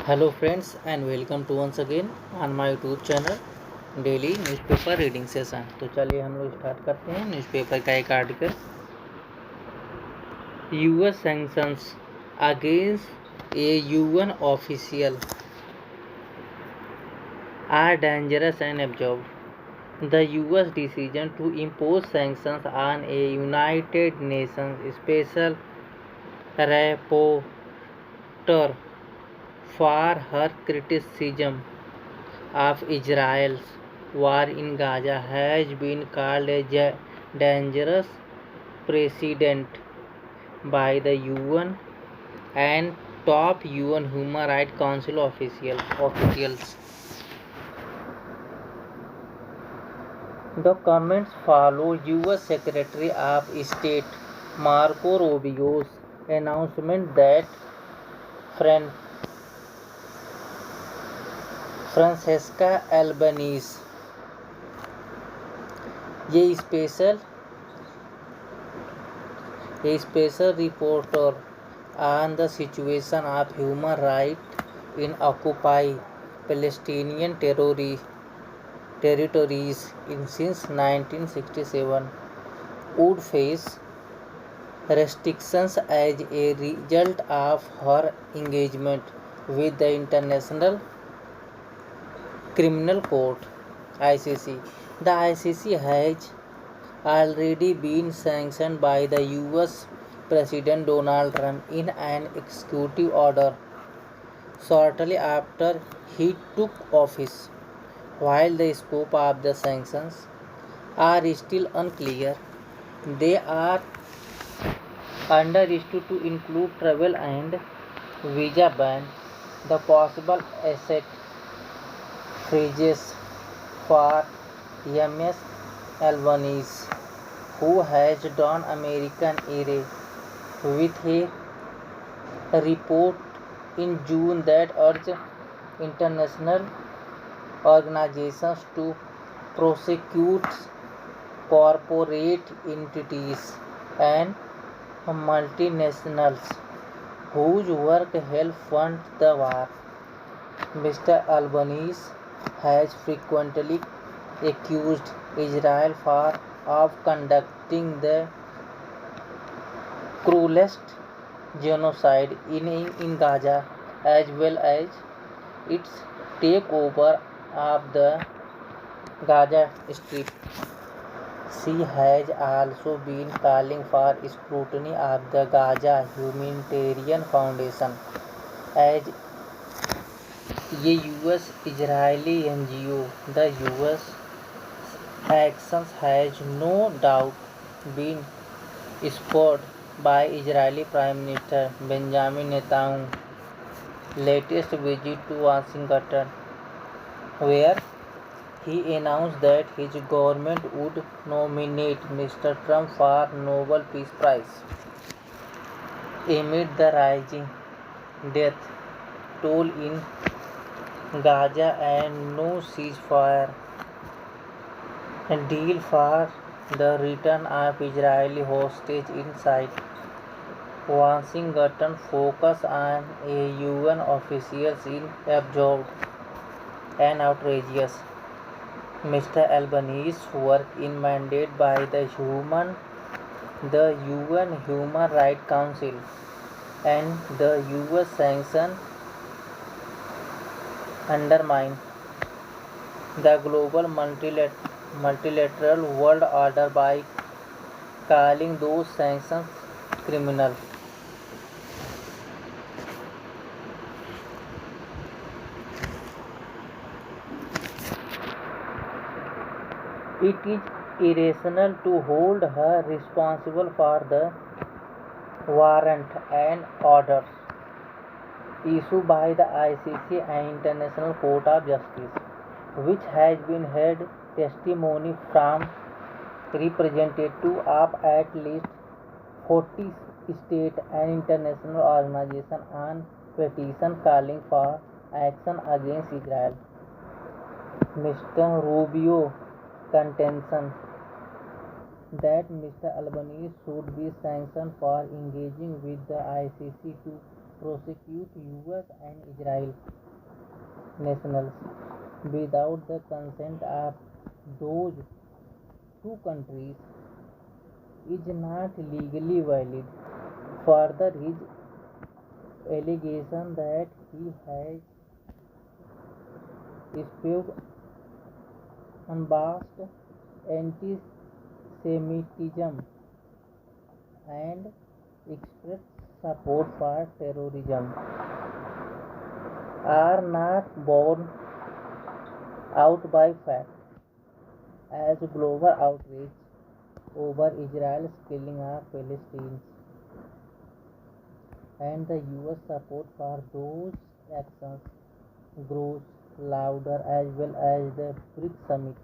Hello friends and welcome to once again on my YouTube channel daily newspaper reading session. तो चलिए हम लोग start करते हैं न्यूज़पेपर का एक article. US sanctions against a UN official are dangerous and absurd. The US decision to impose sanctions on a United Nations Special Rapporteur for her criticism of Israel's war in Gaza has been called a dangerous precedent by the UN and top UN Human Rights Council officials. The comments follow US Secretary of State Marco Rubio's announcement that Francesca Albanese, a special reporter on the situation of human rights in occupied Palestinian territories since 1967, would face restrictions as a result of her engagement with the International Criminal Court (ICC). The ICC has already been sanctioned by the US President Donald Trump in an executive order shortly after he took office. While the scope of the sanctions are still unclear, they are understood to include travel and visa ban, the possible asset freezes for Ms. Albanese, who has done American era, with a report in June that urged international organizations to prosecute corporate entities and multinationals whose work helped fund the war. Mr. Albanese has frequently accused Israel of conducting the cruelest genocide in Gaza, as well as its takeover of the Gaza Strip. She has also been calling for scrutiny of the Gaza Humanitarian Foundation, as a US-Israeli NGO. The US actions has no doubt been spurred by Israeli Prime Minister Benjamin Netanyahu's latest visit to Washington, where he announced that his government would nominate Mr. Trump for Nobel Peace Prize. Amid the rising death toll in Gaza and no ceasefire deal for the return of Israeli hostages in sight, Washington focused on a UN officials in absurd and outrageous. Mr. Albanese's work is mandated by the UN Human Rights Council, and the US sanctions undermine the global multilateral world order by calling those sanctions criminal. It is irrational to hold her responsible for the warrant and orders issued by the ICC and International Court of Justice, which has been heard testimony from representatives of at least 40 states and international organizations on petition calling for action against Israel. Mr. Rubio contention that Mr. Albanese should be sanctioned for engaging with the ICC to prosecute US and Israel nationals without the consent of those two countries is not legally valid. Further, his allegation that he has spewed unabashed anti-Semitism and expressed support for terrorism are not borne out by fact, as global outrage over Israel's killing of Palestinians and the US support for those actions grows louder, as well as the BRICS summit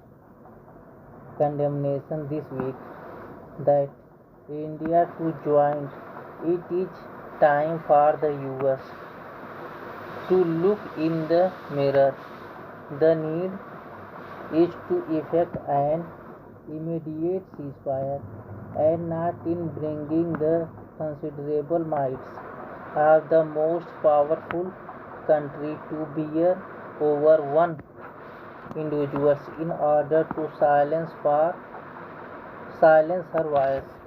condemnation this week that India to join. It is time for the US to look in the mirror. The need is to effect an immediate ceasefire and not in bringing the considerable mights of the most powerful country to bear over one individual in order to silence her voice.